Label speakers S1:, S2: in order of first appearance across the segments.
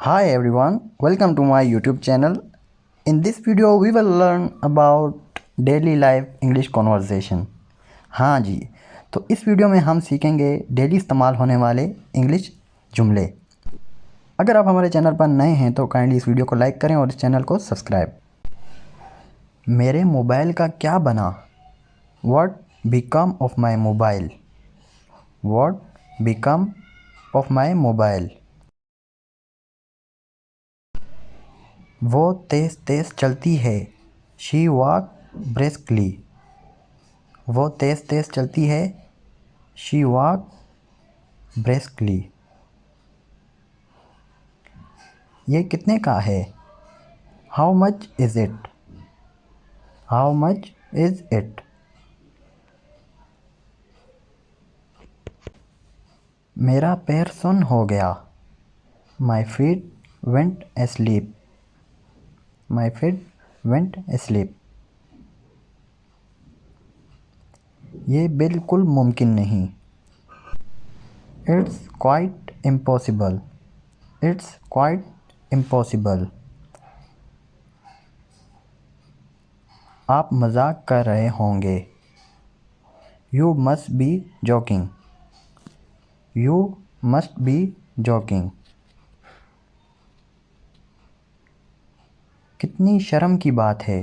S1: Hi everyone, welcome to my YouTube channel. In this video we will learn about daily life English conversation. हाँ जी, तो इस video में हम सीखेंगे daily इस्तेमाल होने वाले इंग्लिश जुमले। अगर आप हमारे चैनल पर नए हैं तो काइंडली इस वीडियो को लाइक करें और इस चैनल को सब्सक्राइब। मेरे मोबाइल का क्या बना? What become of my mobile? What become of my mobile? वो तेज़ तेज़ चलती है। She walk briskly. वो तेज़ तेज़ चलती है। She walk briskly. ये कितने का है? How much is it? How much is it? मेरा पैर सुन्न हो गया। My feet went asleep. My feet went asleep. ये बिल्कुल मुमकिन नहीं। It's quite impossible. It's quite impossible. आप मजाक कर रहे होंगे। You must be joking. You must be joking. कितनी शर्म की बात है।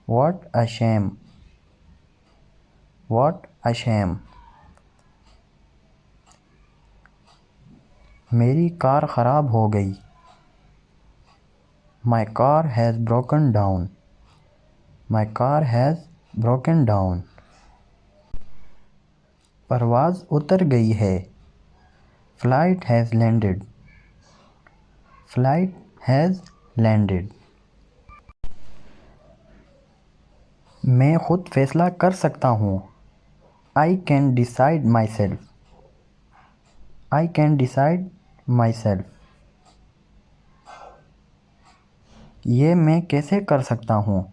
S1: What a shame. What a shame. मेरी कार ख़राब हो गई। My car has broken down. My car has broken down. परवाज़ उतर गई है। Flight has landed. Flight has landed. मैं खुद फैसला कर सकता हूँ। I can decide myself. I can decide myself. ये मैं कैसे कर सकता हूँ?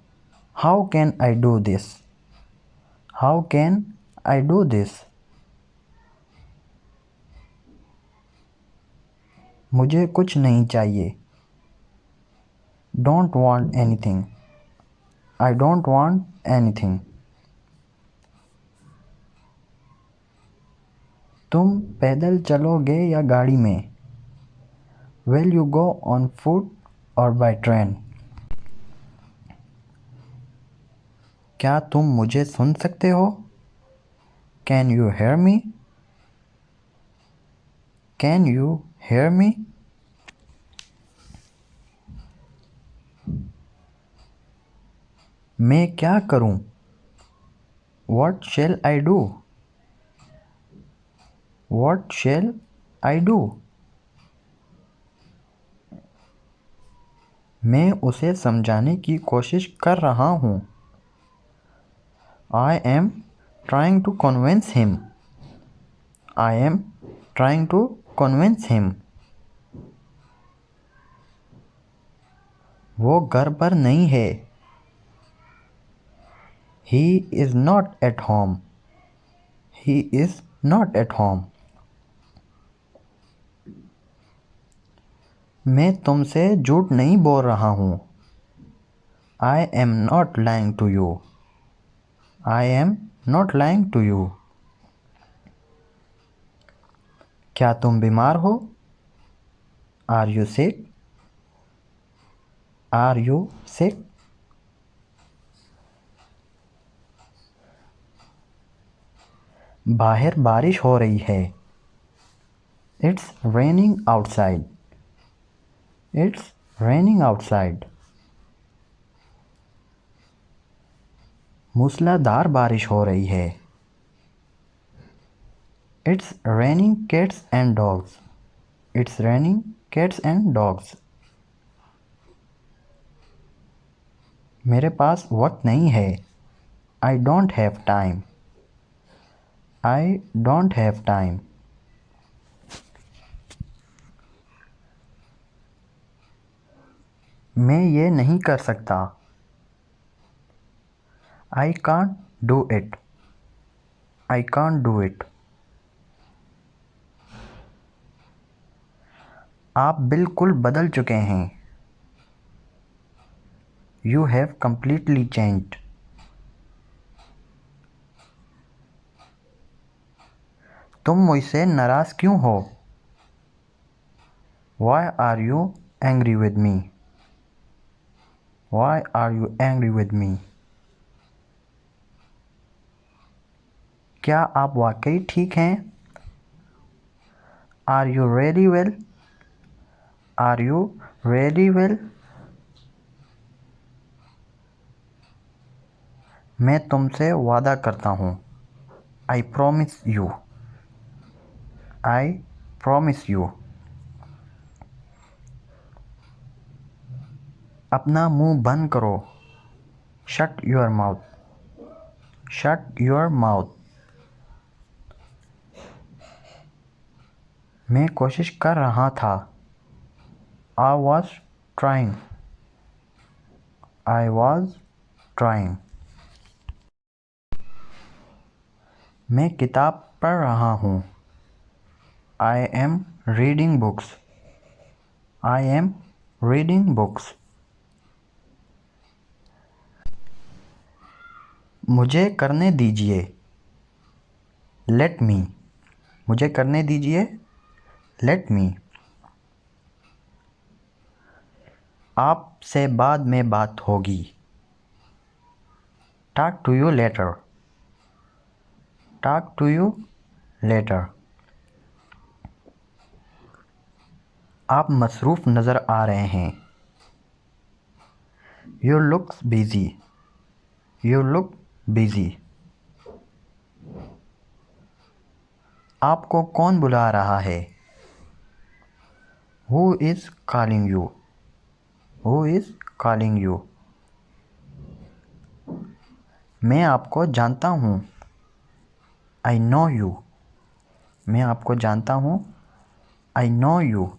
S1: How can I do this? How can I do this? मुझे कुछ नहीं चाहिए। Don't want anything. I don't want anything. तुम पैदल चलोगे या गाड़ी में? Will you go on foot or by train? क्या तुम मुझे सुन सकते हो? Can you hear me? Can you hear me? मैं क्या करूं? What shall I do? What shall I do? मैं उसे समझाने की कोशिश कर रहा हूँ। I am trying to convince him. I am trying to convince him. वो घर पर नहीं है। He is not at home. He is not at home. मैं तुमसे झूठ नहीं बोल रहा हूँ। I am not lying to you. I am not lying to you. क्या तुम बीमार हो? Are you sick? Are you sick? बाहर बारिश हो रही है। It's raining outside. It's raining outside. मूसलाधार बारिश हो रही है। It's raining cats and dogs. It's raining cats and dogs. मेरे पास वक्त नहीं है। I don't have time. I don't have time. मैं ये नहीं कर सकता। I can't do it. I can't do it. आप बिल्कुल बदल चुके हैं। You have completely changed. तुम मुझसे नाराज़ क्यों हो? Why are you angry with me? Why are you angry with me? क्या आप वाकई ठीक हैं? Are you really well? Are you really well? मैं तुमसे वादा करता हूँ। I promise you. I promise you. अपना मुंह बंद करो। Shut your mouth. Shut your mouth. मैं कोशिश कर रहा था। I was trying. I was trying. मैं किताब पढ़ रहा हूँ। I am reading books. I am reading books. मुझे करने दीजिए। Let me. मुझे करने दीजिए। Let me. आपसे बाद में बात होगी। Talk to you later. Talk to you later. आप मसरूफ़ नज़र आ रहे हैं। You looks busy. You look busy. आपको कौन बुला रहा है? Who is calling you? Who is calling you? मैं आपको जानता हूँ। I know you. मैं आपको जानता हूँ। I know you.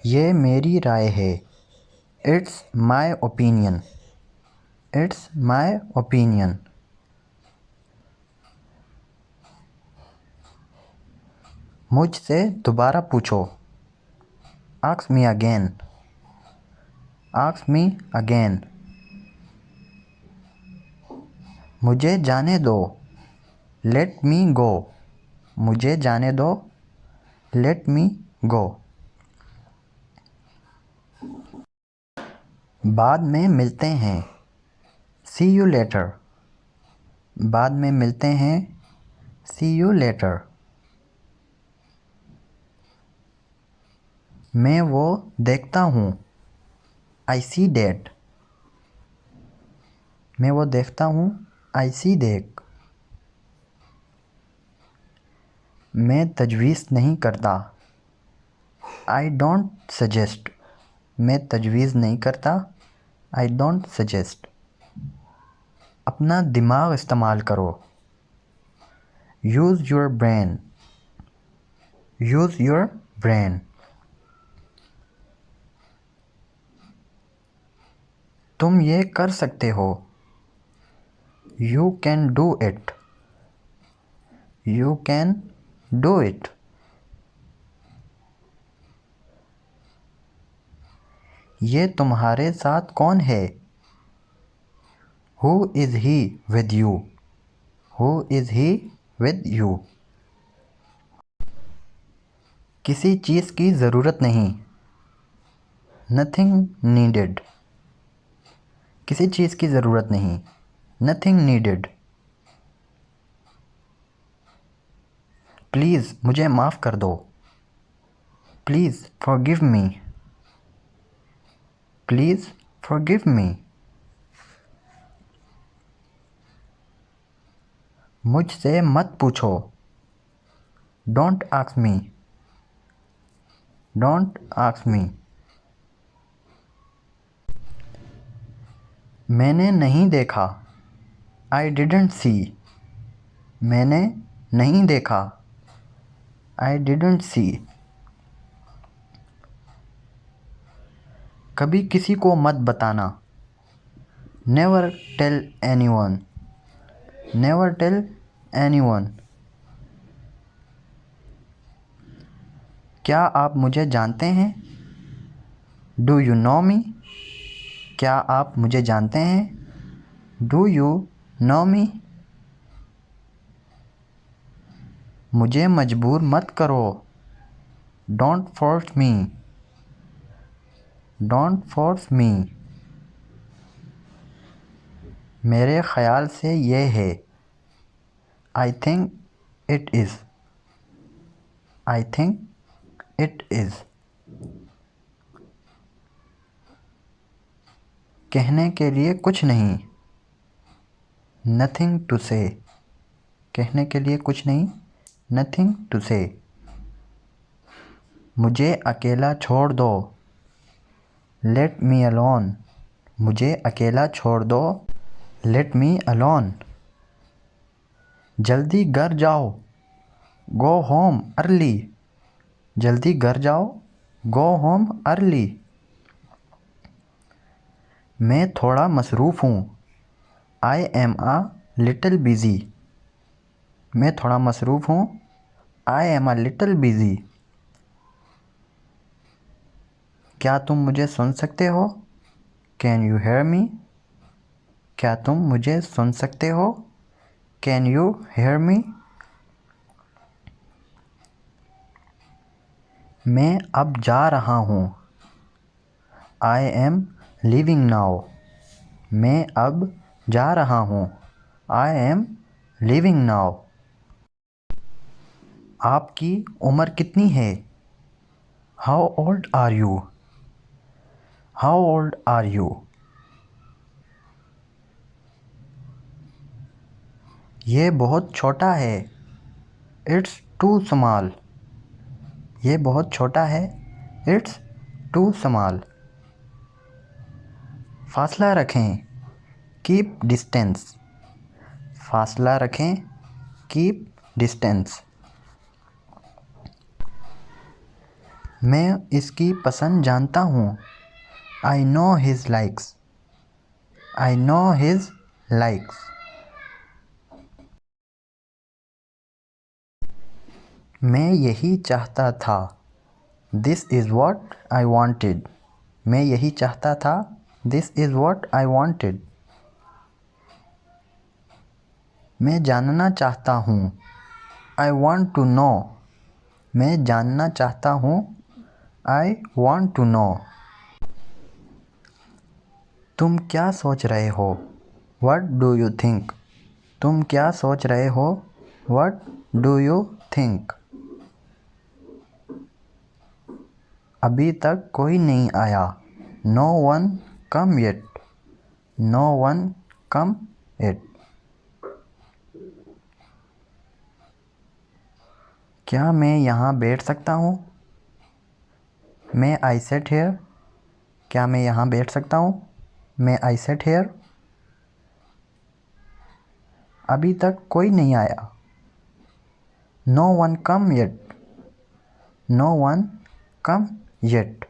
S1: ये मेरी राय है। It's my opinion. It's my opinion. मुझसे दोबारा पूछो। Ask me again. Ask me again. मुझे जाने दो। लेट मी गो। मुझे जाने दो। लेट मी गो। बाद में मिलते हैं। सी यू लेटर। बाद में मिलते हैं। सी यू लेटर। मैं वो देखता हूँ। आई सी डेट। मैं वो देखता हूँ। आई सी देख। मैं तजवीज़ नहीं करता। I don't suggest. मैं तजवीज़ नहीं करता। I don't suggest. अपना दिमाग इस्तेमाल करो। Use your brain. Use your brain. तुम ये कर सकते हो। You can do it. You can do it. ये तुम्हारे साथ कौन है? Who is he with you? Who is he with you? किसी चीज़ की ज़रूरत नहीं। Nothing needed. किसी चीज़ की ज़रूरत नहीं। Nothing needed. प्लीज़ मुझे माफ़ कर दो। Please forgive me. Please forgive me. मुझसे मत पूछो। Don't ask me. Don't ask me. मैंने नहीं देखा। I didn't see. मैंने नहीं देखा। I didn't see. कभी किसी को मत बताना। Never tell anyone. Never tell anyone. क्या आप मुझे जानते हैं? Do you know me? क्या आप मुझे जानते हैं? Do you know me? मुझे मजबूर मत करो। Don't force me. Don't force मी। मेरे ख़याल से ये है। I think it is. I think it is. कहने के लिए कुछ नहीं। नथिंग टू से। कहने के लिए कुछ नहीं। नथिंग टू से। मुझे अकेला छोड़ दो। Let me alone. मुझे अकेला छोड़ दो। Let me alone. जल्दी घर जाओ। Go home early. जल्दी घर जाओ। Go home early. मैं थोड़ा मसरूफ़ हूँ। I M uh little busy. मैं थोड़ा मसरूफ़ हूँ। I M uh little busy. क्या तुम मुझे सुन सकते हो? Can you hear me? क्या तुम मुझे सुन सकते हो? Can you hear me? मैं अब जा रहा हूँ। I am leaving now. मैं अब जा रहा हूँ। I am leaving now. आपकी उम्र कितनी है? How old are you? How old are you? ये बहुत छोटा है। It's too small. ये बहुत छोटा है। It's too small. फासला रखें। Keep distance. फासला रखें। Keep distance. मैं इसकी पसंद जानता हूँ। I know his likes. I know his likes. मैं यही चाहता था। This is what I wanted. मैं यही चाहता था। This is what I wanted. मैं जानना चाहता हूँ। I want to know. मैं जानना चाहता हूँ। I want to know. तुम क्या सोच रहे हो? What do you think? तुम क्या सोच रहे हो? What do you think? अभी तक कोई नहीं आया। No one come yet. No one come yet. क्या मैं यहाँ बैठ सकता हूँ? मैं आई सेट हेयर। क्या मैं यहाँ बैठ सकता हूँ? मैं आई सेट हेयर। अभी तक कोई नहीं आया। No one come yet. No one come yet.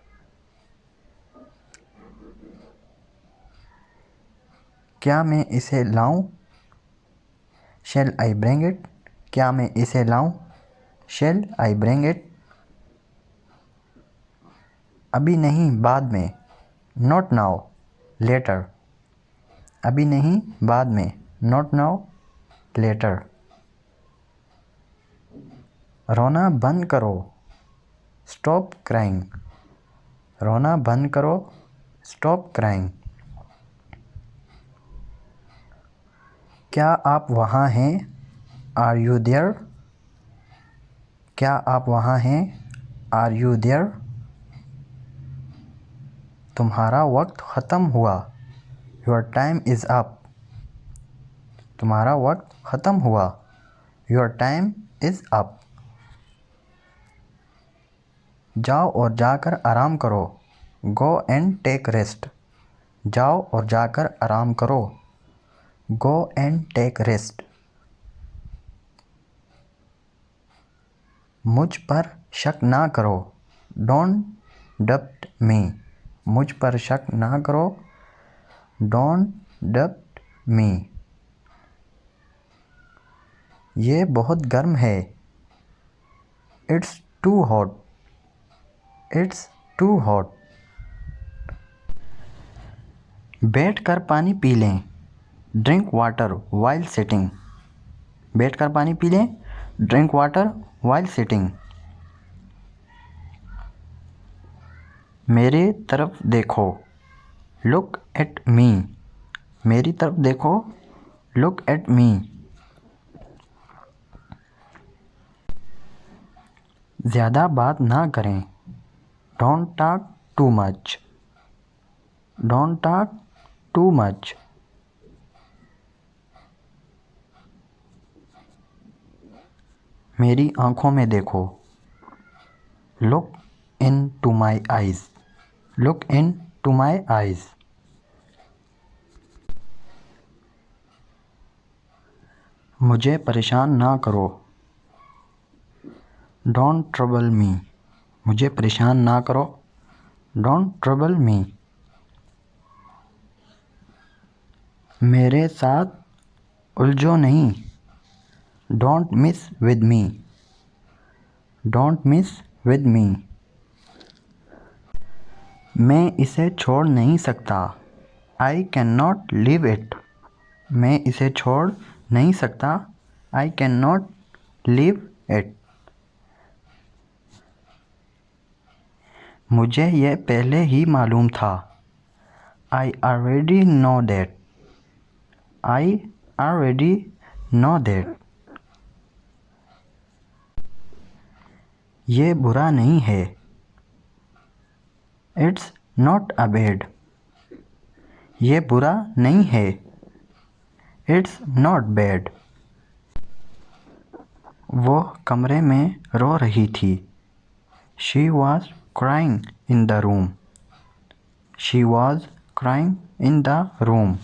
S1: क्या मैं इसे लाऊं? Shall I bring it? क्या मैं इसे लाऊं? Shall I bring it? अभी नहीं, बाद में। Not now, later. अभी नहीं, बाद में। Not now, later. रोना बंद करो। Stop crying. रोना बंद करो। Stop crying. क्या आप वहाँ हैं? Are you there? क्या आप वहाँ हैं? Are you there? तुम्हारा वक्त ख़त्म हुआ। Your time is up. तुम्हारा वक्त ख़त्म हुआ। Your time is up. जाओ और जाकर आराम करो। Go and take rest. जाओ और जाकर आराम करो। Go and take rest. मुझ पर शक ना करो। डोंट डब्ट मी। मुझ पर शक ना करो। डोंट डब्ट मी। ये बहुत गर्म है। It's too hot. It's too hot. बैठ कर पानी पी लें, ड्रिंक वाटर वाइल सिटिंग। बैठ कर पानी पी लें, ड्रिंक वाटर वाइल सिटिंग। मेरे तरफ देखो, लुक एट मी। मेरी तरफ देखो, लुक एट मी। ज़्यादा बात ना करें, don't talk too much. Don't talk too much. मेरी आँखों में देखो, look into my eyes. Look into my eyes. मुझे परेशान ना करो, डोंट ट्रबल मी। मुझे परेशान ना करो, डोंट ट्रबल मी। मेरे साथ उलझो नहीं, don't mess with me. Don't mess with me. मैं इसे छोड़ नहीं सकता, I can not leave it. मैं इसे छोड़ नहीं सकता, I can not leave it. मुझे यह पहले ही मालूम था, I already know that. I already know that. ये बुरा नहीं है, इट्स नॉट अ बैड। ये बुरा नहीं है, इट्स नॉट बैड। वो कमरे में रो रही थी, she was crying in the room. She was crying in the room.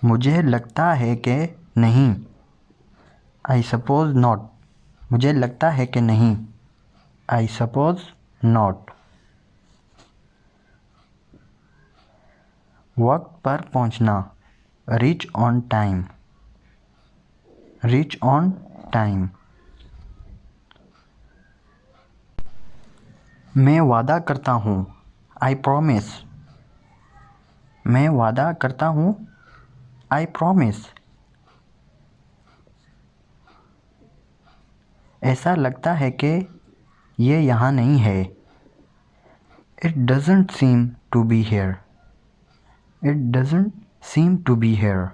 S1: मुझे लगता है कि नहीं, आई सपोज नॉट। मुझे लगता है कि नहीं, आई सपोज नॉट। वक्त पर पहुंचना, reach on time. Reach on time. मैं वादा करता हूँ, आई प्रॉमिस। मैं वादा करता हूँ, आई प्रॉमिस। ऐसा लगता है कि ये यहाँ नहीं है, it doesn't seem to be here. It doesn't seem to be here.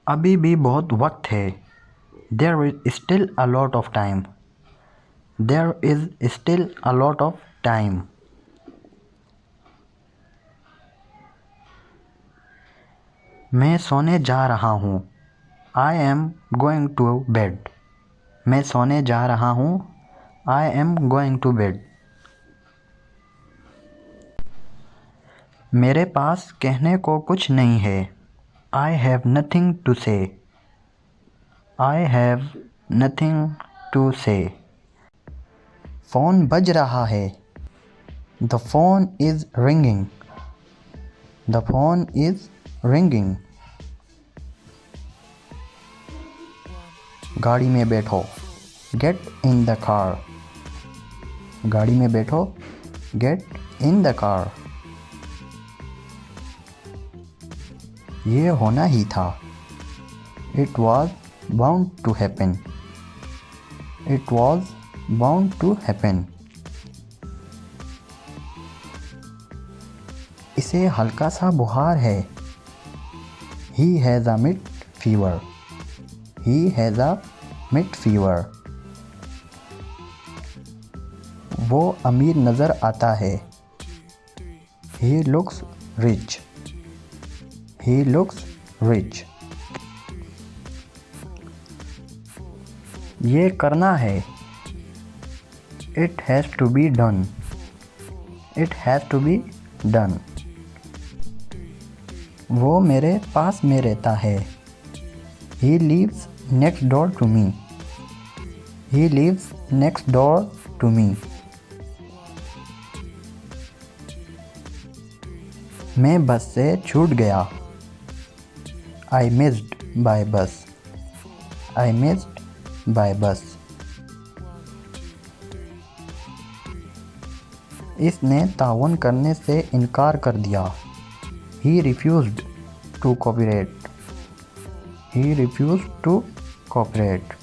S1: अभी भी बहुत वक्त है, there is still a lot of time. There is still a lot of time. मैं सोने जा रहा हूँ, I am going to bed. मैं सोने जा रहा हूँ, I am going to bed. मेरे पास कहने को कुछ नहीं है, आई हैव नथिंग टू से। आई हैव नथिंग टू से। फ़ोन बज रहा है, the phone is ringing. The phone is ringing. गाड़ी में बैठो, गेट इन द कार। गाड़ी में बैठो, गेट इन द कार। ये होना ही था, it was bound to happen. It was bound to happen. इसे हल्का सा बुखार है, he has a mild fever. He has a mild fever. वो अमीर नज़र आता है, he looks rich. He looks rich. ये करना है, it has to be done. It has to be done. वो मेरे पास में रहता है, he lives next door to me. He lives next door to मी। मैं बस से छूट गया, आई मिस्ड बाय बस। I missed by bus. इसने ताउन करने से इनकार कर दिया. He refused to cooperate. He refused to cooperate.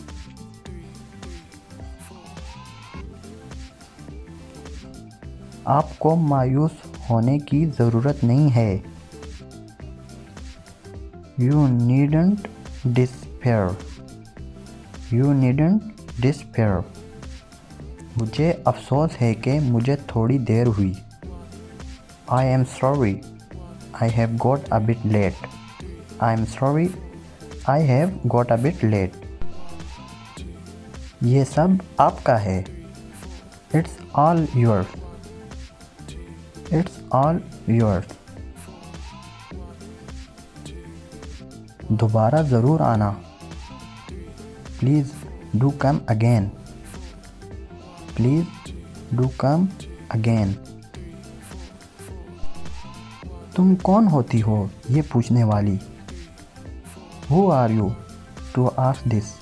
S1: आपको मायूस होने की ज़रूरत नहीं है. You needn't despair. You needn't despair. मुझे अफसोस है कि मुझे थोड़ी देर हुई. I am sorry. I have got a bit late. I am sorry. I have got a bit late. ये सब आपका है. It's all yours. It's all yours. दोबारा ज़रूर आना. Please do come again. Please do come again. तुम कौन होती हो ये पूछने वाली. Who are you to ask this?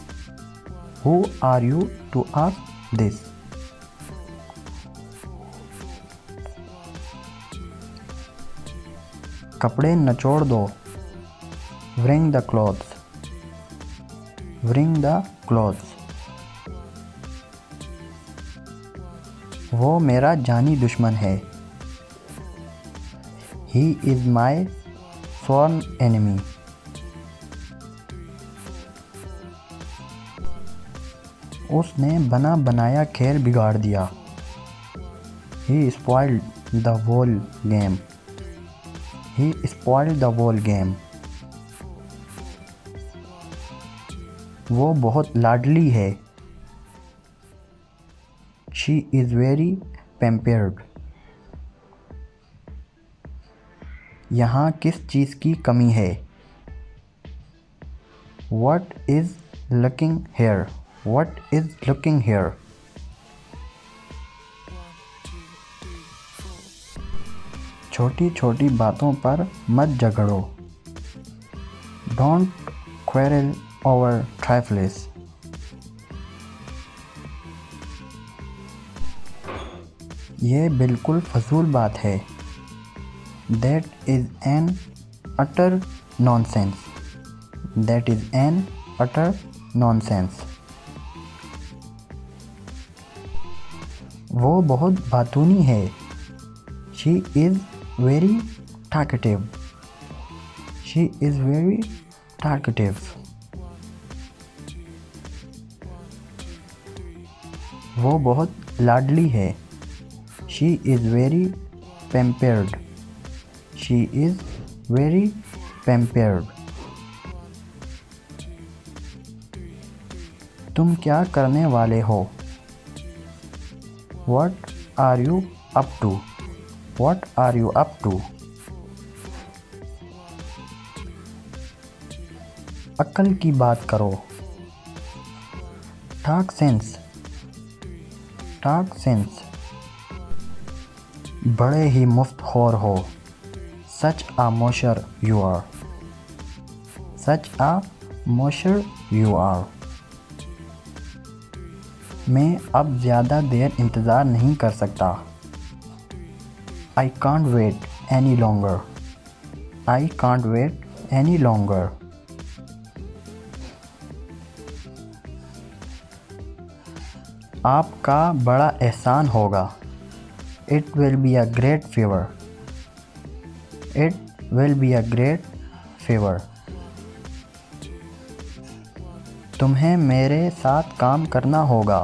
S1: Who are you to ask this? कपड़े नचोड़ दो. Wring the clothes. Wring the clothes. वो मेरा जानी दुश्मन है. He is my sworn enemy. उसने बना बनाया खेल बिगाड़ दिया. He spoiled the whole game. He spoiled the whole game. वो बहुत लाडली है. She is very pampered. यहाँ किस चीज़ की कमी है. What is lacking here? What is lacking here? छोटी छोटी बातों पर मत झगड़ो. Don't quarrel over trifles. ये बिल्कुल फजूल बात है. That is an utter nonsense. That is an utter nonsense. वो बहुत बातूनी है. She is very talkative. She is very talkative. वो बहुत लाडली है. She is very pampered. She is very pampered. तुम क्या करने वाले हो. What are you up to? What are you up to? अक्ल की बात करो. Talk sense. Talk sense. बड़े ही मुफ्तखोर हो. Such a mosher you are. Such a mosher you are. मैं अब ज़्यादा देर इंतज़ार नहीं कर सकता. I can't wait any longer. I can't wait any longer. आपका बड़ा एहसान होगा. It will be a great favor. It will be a great favor. तुम्हें मेरे साथ काम करना होगा.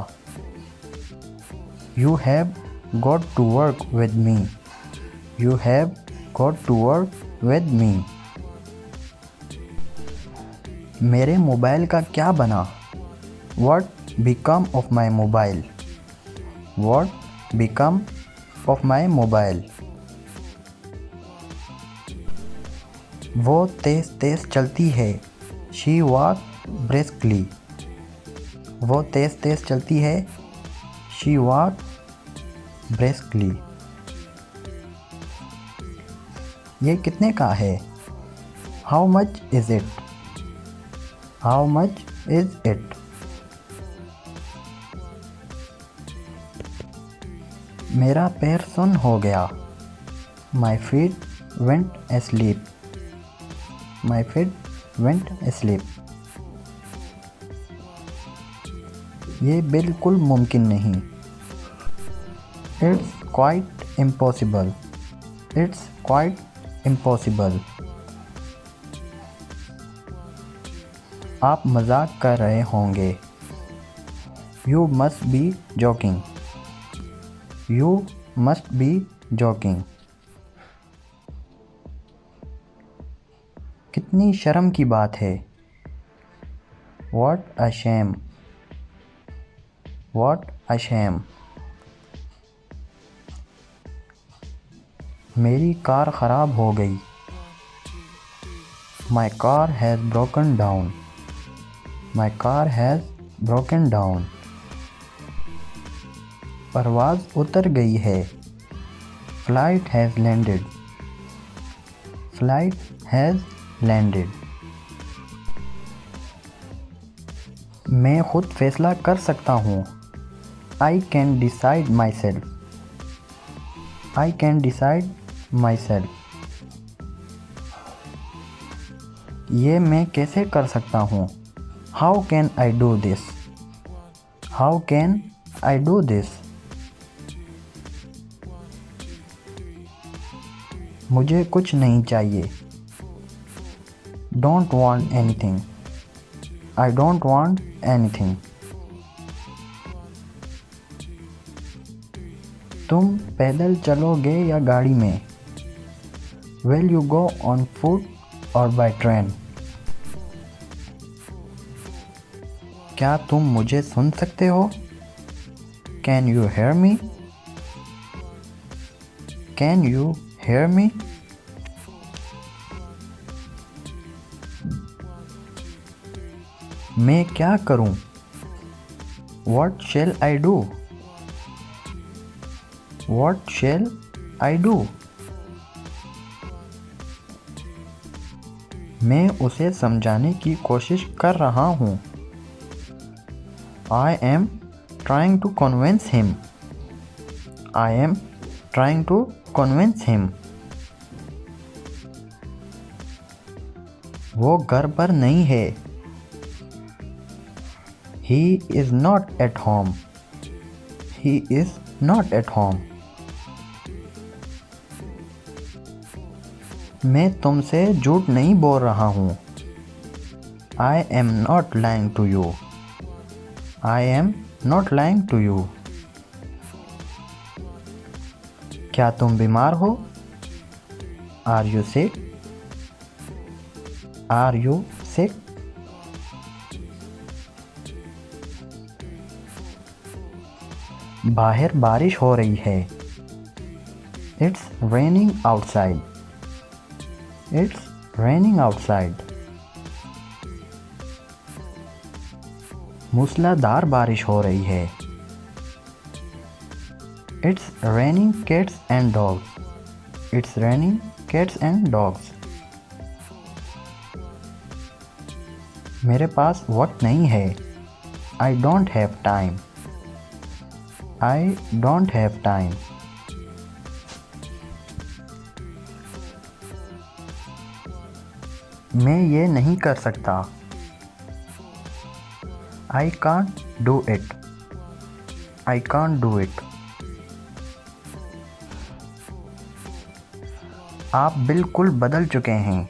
S1: You have got to work with me. You have got to work with me. मेरे मोबाइल का क्या बना. What become of my mobile? What become of my mobile? वो तेज़ तेज़ चलती है. She walks briskly. वो तेज़ तेज़ चलती है. She walks briskly. ये कितने का है. How much is it? How much Is it? मेरा पैर सुन्न हो गया। My feet went asleep. My feet went asleep. ये बिल्कुल मुमकिन नहीं। It's quite impossible. It's quite impossible. आप मजाक कर रहे होंगे। You must be joking. You must be joking. कितनी शर्म की बात है। What a shame. What a shame. मेरी कार ख़राब हो गई। My car has broken down. My car has broken down. परवाज़ उतर गई है। Flight has landed. Flight has landed. मैं खुद फैसला कर सकता हूँ। I can decide myself. I can decide myself. ये मैं कैसे कर सकता हूँ? How can I do this? How can I do this? मुझे कुछ नहीं चाहिए। Don't want anything. I don't want anything. तुम पैदल चलोगे या गाड़ी में? Will you go on foot or by train? क्या तुम मुझे सुन सकते हो? Can you hear me? Can you hear me? मैं क्या करूं? What shall I do? What shall I do? मैं उसे समझाने की कोशिश कर रहा हूं। I am trying to convince him. I am trying to convince him. वो घर पर नहीं है। He is not at home. He is not at home. मैं तुमसे झूठ नहीं बोल रहा हूँ। I am not lying to you. I am not lying to you. क्या तुम बीमार हो? Are you sick? Are you sick? बाहर बारिश हो रही है। It's raining outside. It's raining outside. मूसलाधार बारिश हो रही है। It's raining cats and dogs. It's raining cats and dogs. मेरे पास वक्त नहीं है। I don't have time. I don't have time. मैं ये नहीं कर सकता। I can't do it. I can't do it. आप बिल्कुल बदल चुके हैं।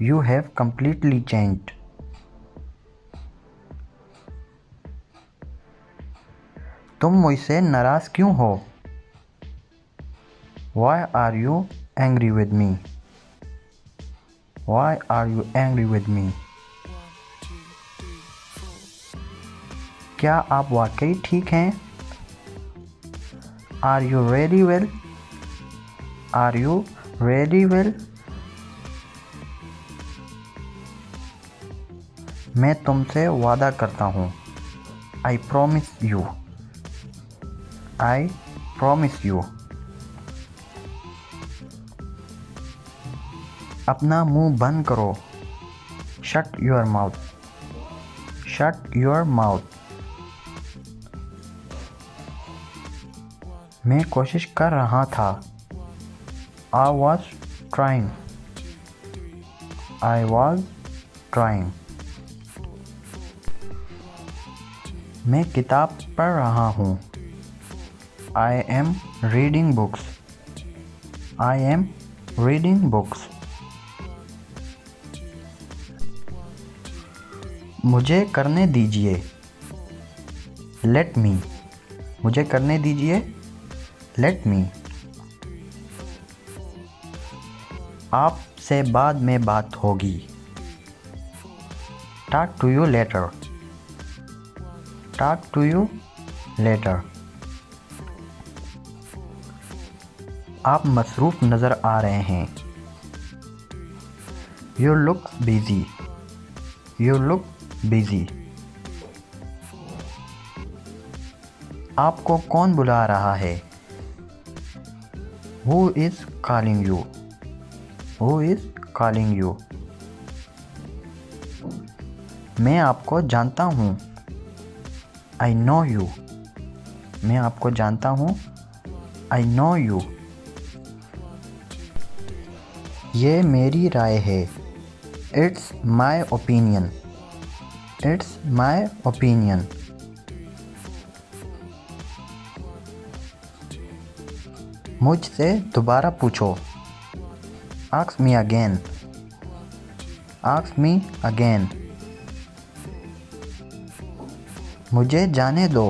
S1: You have completely changed. तुम मुझसे नाराज़ क्यों हो? Why are you angry with me? Why are you angry with me? क्या आप वाकई ठीक हैं? Are you really well? Are you really well? मैं तुमसे वादा करता हूँ। I promise you. I promise you. अपना मुंह बंद करो। Shut your mouth, shut your mouth. मैं कोशिश कर रहा था। I was trying, I was trying। मैं किताब पढ़ रहा हूँ। I am reading books, I am reading books। मुझे करने दीजिए। Let me, मुझे करने दीजिए। Let me। आपसे बाद में बात होगी। Talk to you later, talk to you later। आप मसरूफ़ नज़र आ रहे हैं। You look busy, you look busy। आपको कौन बुला रहा है? Who is calling you, who is calling you। मैं आपको जानता हूँ। I know you, मैं आपको जानता हूँ। I know you। ये मेरी राय है। It's my opinion, it's my opinion। मुझसे दोबारा पूछो। Ask me again, ask me again। मुझे जाने दो।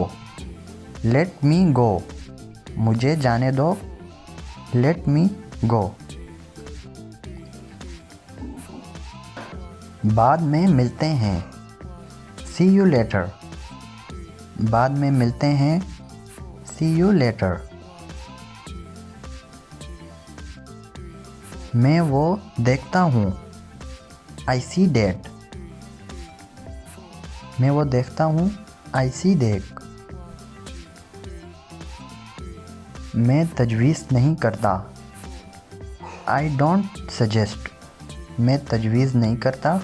S1: Let me go, मुझे जाने दो। Let me go। बाद में मिलते हैं। See you later, बाद में मिलते हैं। See you later। मैं वो देखता हूँ। I see that, मैं वो देखता हूँ। I see that। मैं तजवीज़ नहीं करता। I don't suggest, मैं तजवीज़ नहीं करता।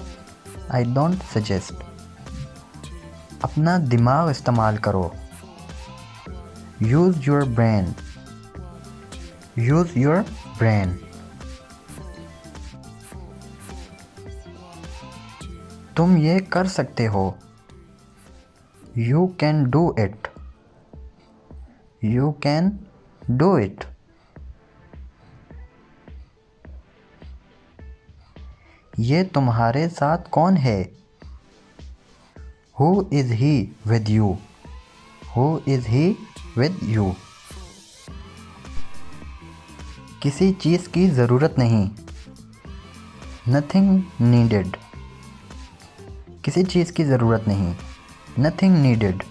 S1: I don't suggest। अपना दिमाग इस्तेमाल करो। Use your brain, use your brain। तुम ये कर सकते हो। You can do it, you can do it। ये तुम्हारे साथ कौन है? Who is he with you, who is he with you। किसी चीज़ की ज़रूरत नहीं। Nothing needed, किसी चीज़ की ज़रूरत नहीं। Nothing needed।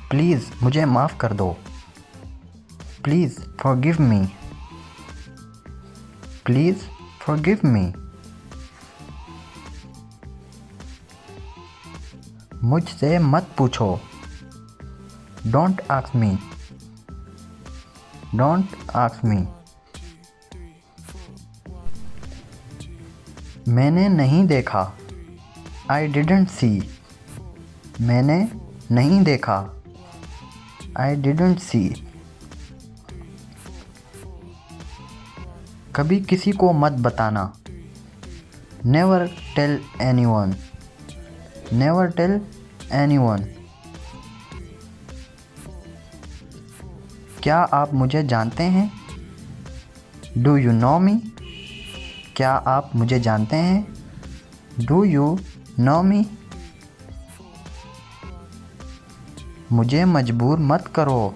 S1: प्लीज़ मुझे माफ़ कर दो। Please forgive me, please forgive me। मुझसे मत पूछो। Don't ask me, don't ask me। मैंने नहीं देखा। I didn't see, मैंने नहीं देखा। I didn't see। कभी किसी को मत बताना। Never tell anyone, never tell anyone। क्या आप मुझे जानते हैं? Do you know me, क्या आप मुझे जानते हैं? Do you know me। मुझे मजबूर मत करो।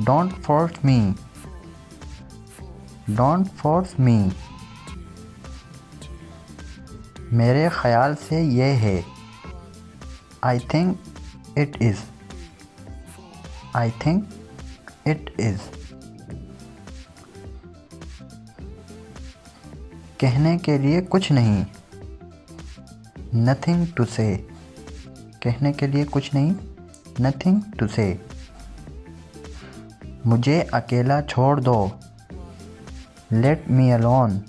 S1: Don't force me, don't force me। मेरे ख़याल से ये है। I think it is, I think it is। कहने के लिए कुछ नहीं। Nothing to say, कहने के लिए कुछ नहीं। Nothing to say। मुझे अकेला छोड़ दो। Let me alone,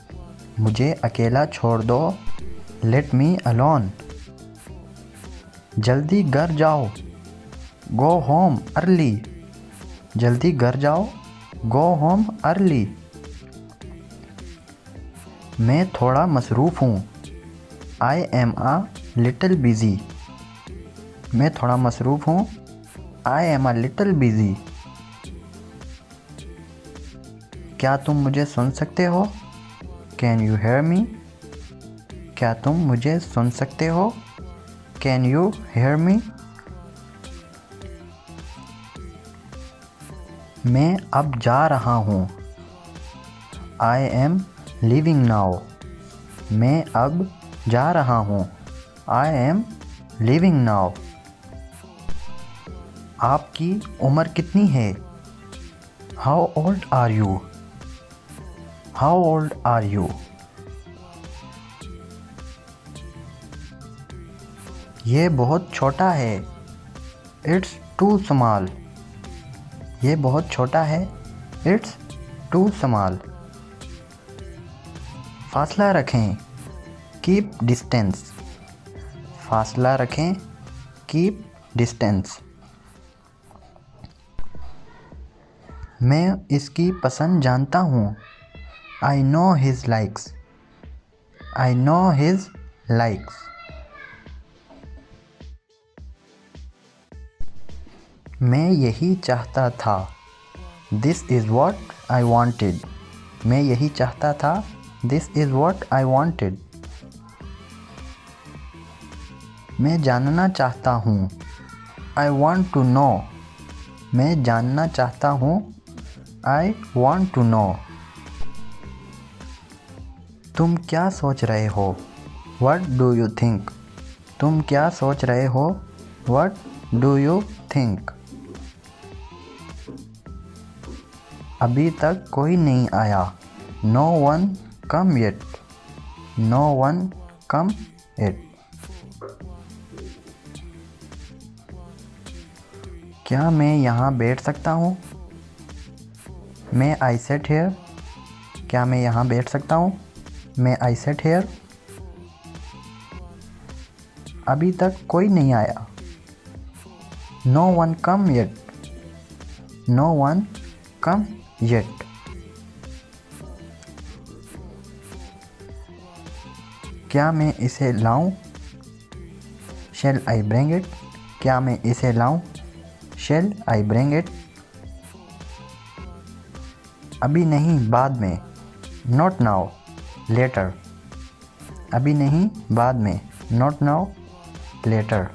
S1: मुझे अकेला छोड़ दो, लेट मी अलोन। जल्दी घर जाओ, गो होम अर्ली। जल्दी घर जाओ, गो होम अर्ली। मैं थोड़ा मसरूफ़ हूँ, I M uh little busy. मैं थोड़ा मसरूफ़ हूँ, I M uh little busy. क्या तुम मुझे सुन सकते हो, कैन यू हेयर मी। क्या तुम मुझे सुन सकते हो, कैन यू हेयर मी। मैं अब जा रहा हूँ, आई एम लीविंग नाउ। मैं अब जा रहा हूँ, आई एम लीविंग नाउ। आपकी उम्र कितनी है, how old are you. How old are you. ये बहुत छोटा है, इट्स टू स्मॉल। ये बहुत छोटा है, इट्स टू स्मॉल। फासला रखें, कीप डिस्टेंस। फासला रखें, कीप डिस्टेंस। मैं इसकी पसंद जानता हूँ, I know his likes. I know his likes. मैं यही चाहता था, this is what I wanted. मैं यही चाहता था, this is what I wanted. मैं जानना चाहता हूँ, आई वॉन्ट टू नो। मैं जानना चाहता हूँ, आई वॉन्ट टू नो। तुम क्या सोच रहे हो, वट डू यू थिंक। तुम क्या सोच रहे हो, वट डू यू थिंक। अभी तक कोई नहीं आया, no one come yet. No one come yet. क्या मैं यहाँ बैठ सकता हूँ, मैं आई सेट हेयर। क्या मैं यहाँ बैठ सकता हूँ, मैं आई सेट हेयर। अभी तक कोई नहीं आया, no one come yet. No one come yet. क्या मैं इसे लाऊं, शेल आई ब्रिंग इट। क्या मैं इसे लाऊं, शेल आई ब्रिंग इट। अभी नहीं, बाद में, नॉट नाउ, लेटर। अभी नहीं, बाद में, नॉट नाउ, लेटर।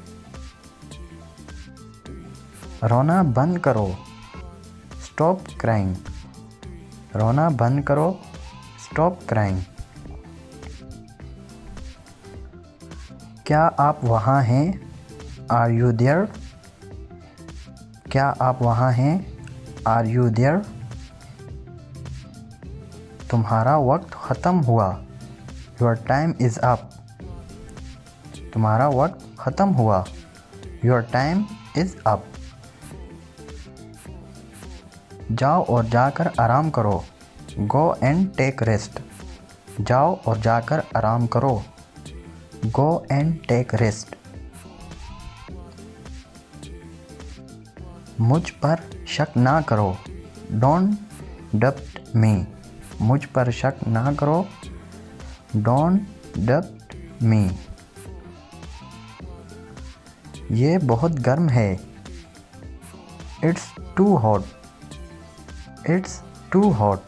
S1: रोना बंद करो, स्टॉप क्राइंग। रोना बंद करो, स्टॉप क्राइंग। क्या आप वहाँ हैं, आर यू देयर। क्या आप वहाँ हैं, आर यू देयर। तुम्हारा वक्त ख़त्म हुआ, योर टाइम इज़ अप। तुम्हारा वक्त ख़त्म हुआ, योर टाइम इज़ अप। जाओ और जाकर आराम करो, गो एंड टेक रेस्ट। जाओ और जाकर आराम करो, गो एंड टेक रेस्ट। मुझ पर शक ना करो, डोंट डब्ट मी। मुझ पर शक ना करो, डोंट डब्ट मी। ये बहुत गर्म है, it's too hot. It's too hot.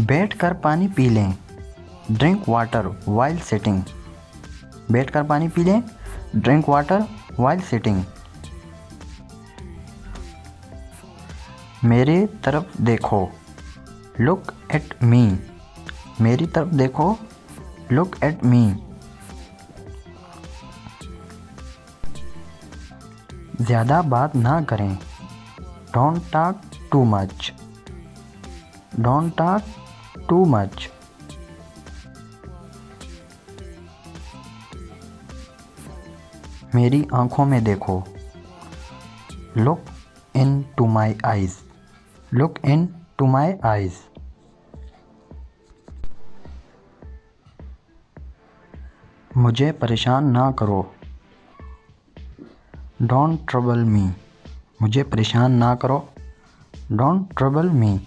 S1: बैठकर पानी पी लें, ड्रिंक वाटर वाइल सिटिंग। बैठकर पानी पी लें, ड्रिंक वाटर वाइल सिटिंग। मेरे तरफ देखो, लुक एट मी। मेरी तरफ देखो, लुक एट मी। ज़्यादा बात ना करें, don't talk too much. Don't talk too much. मेरी आँखों में देखो, look into my eyes. Look into my eyes. मुझे परेशान ना करो। Don't trouble me. मुझे परेशान ना करो। Don't trouble me.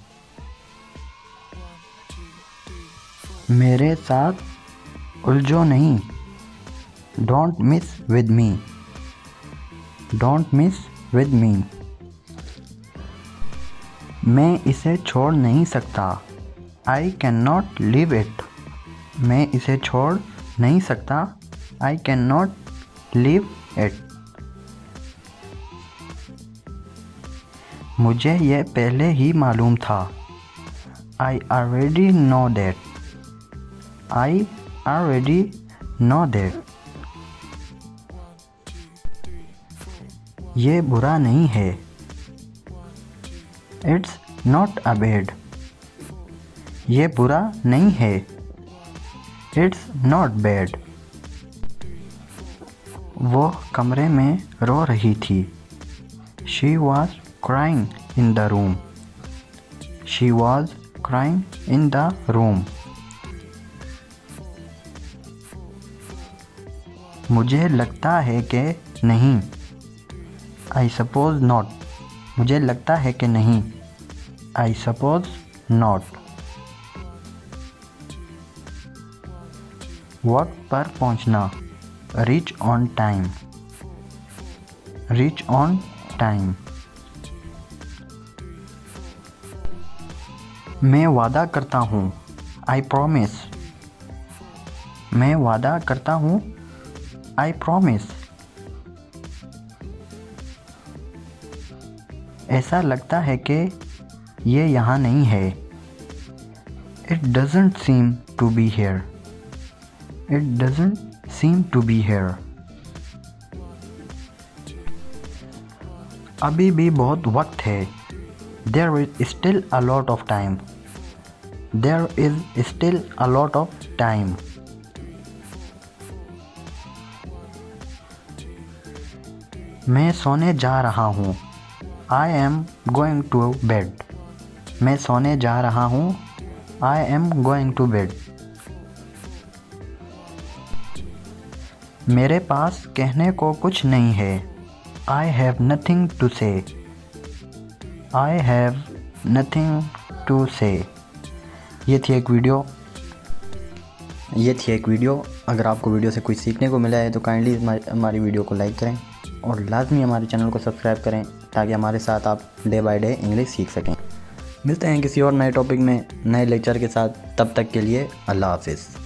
S1: मेरे साथ उलझो नहीं। Don't mess with me. Don't mess with me. मैं इसे छोड़ नहीं सकता। I can not leave it. मैं इसे छोड़ नहीं सकता। I can not leave it. मुझे यह पहले ही मालूम था। I already know that. I already know that. ये बुरा नहीं है। It's not a bad. ये बुरा नहीं है। It's not bad. वो कमरे में रो रही थी। She was crying in the room. She was crying in the room. मुझे लगता है कि नहीं। I suppose not. मुझे लगता है कि नहीं। I suppose not. वक्त पर पहुंचना। Reach on time. Reach on time. मैं वादा करता हूँ। I promise. मैं वादा करता हूँ। I promise. ऐसा लगता है कि ये यहाँ नहीं है। It doesn't seem to be here. It doesn't seem to be here. अभी भी बहुत वक्त है। There is still a lot of time. There is still a lot of time. मैं सोने जा रहा हूँ। I am going to bed. मैं सोने जा रहा हूँ। I am going to bed. मेरे पास कहने को कुछ नहीं है। आई हैव नथिंग टू से। आई हैव नथिंग टू से। ये थी एक वीडियो। अगर आपको वीडियो से कुछ सीखने को मिला है तो काइंडली हमारी वीडियो को लाइक करें और लाजमी हमारे चैनल को सब्सक्राइब करें ताकि हमारे साथ आप डे बाय डे इंग्लिश सीख सकें। मिलते हैं किसी और नए टॉपिक में नए लेक्चर के साथ। तब तक के लिए अल्लाह हाफिज़।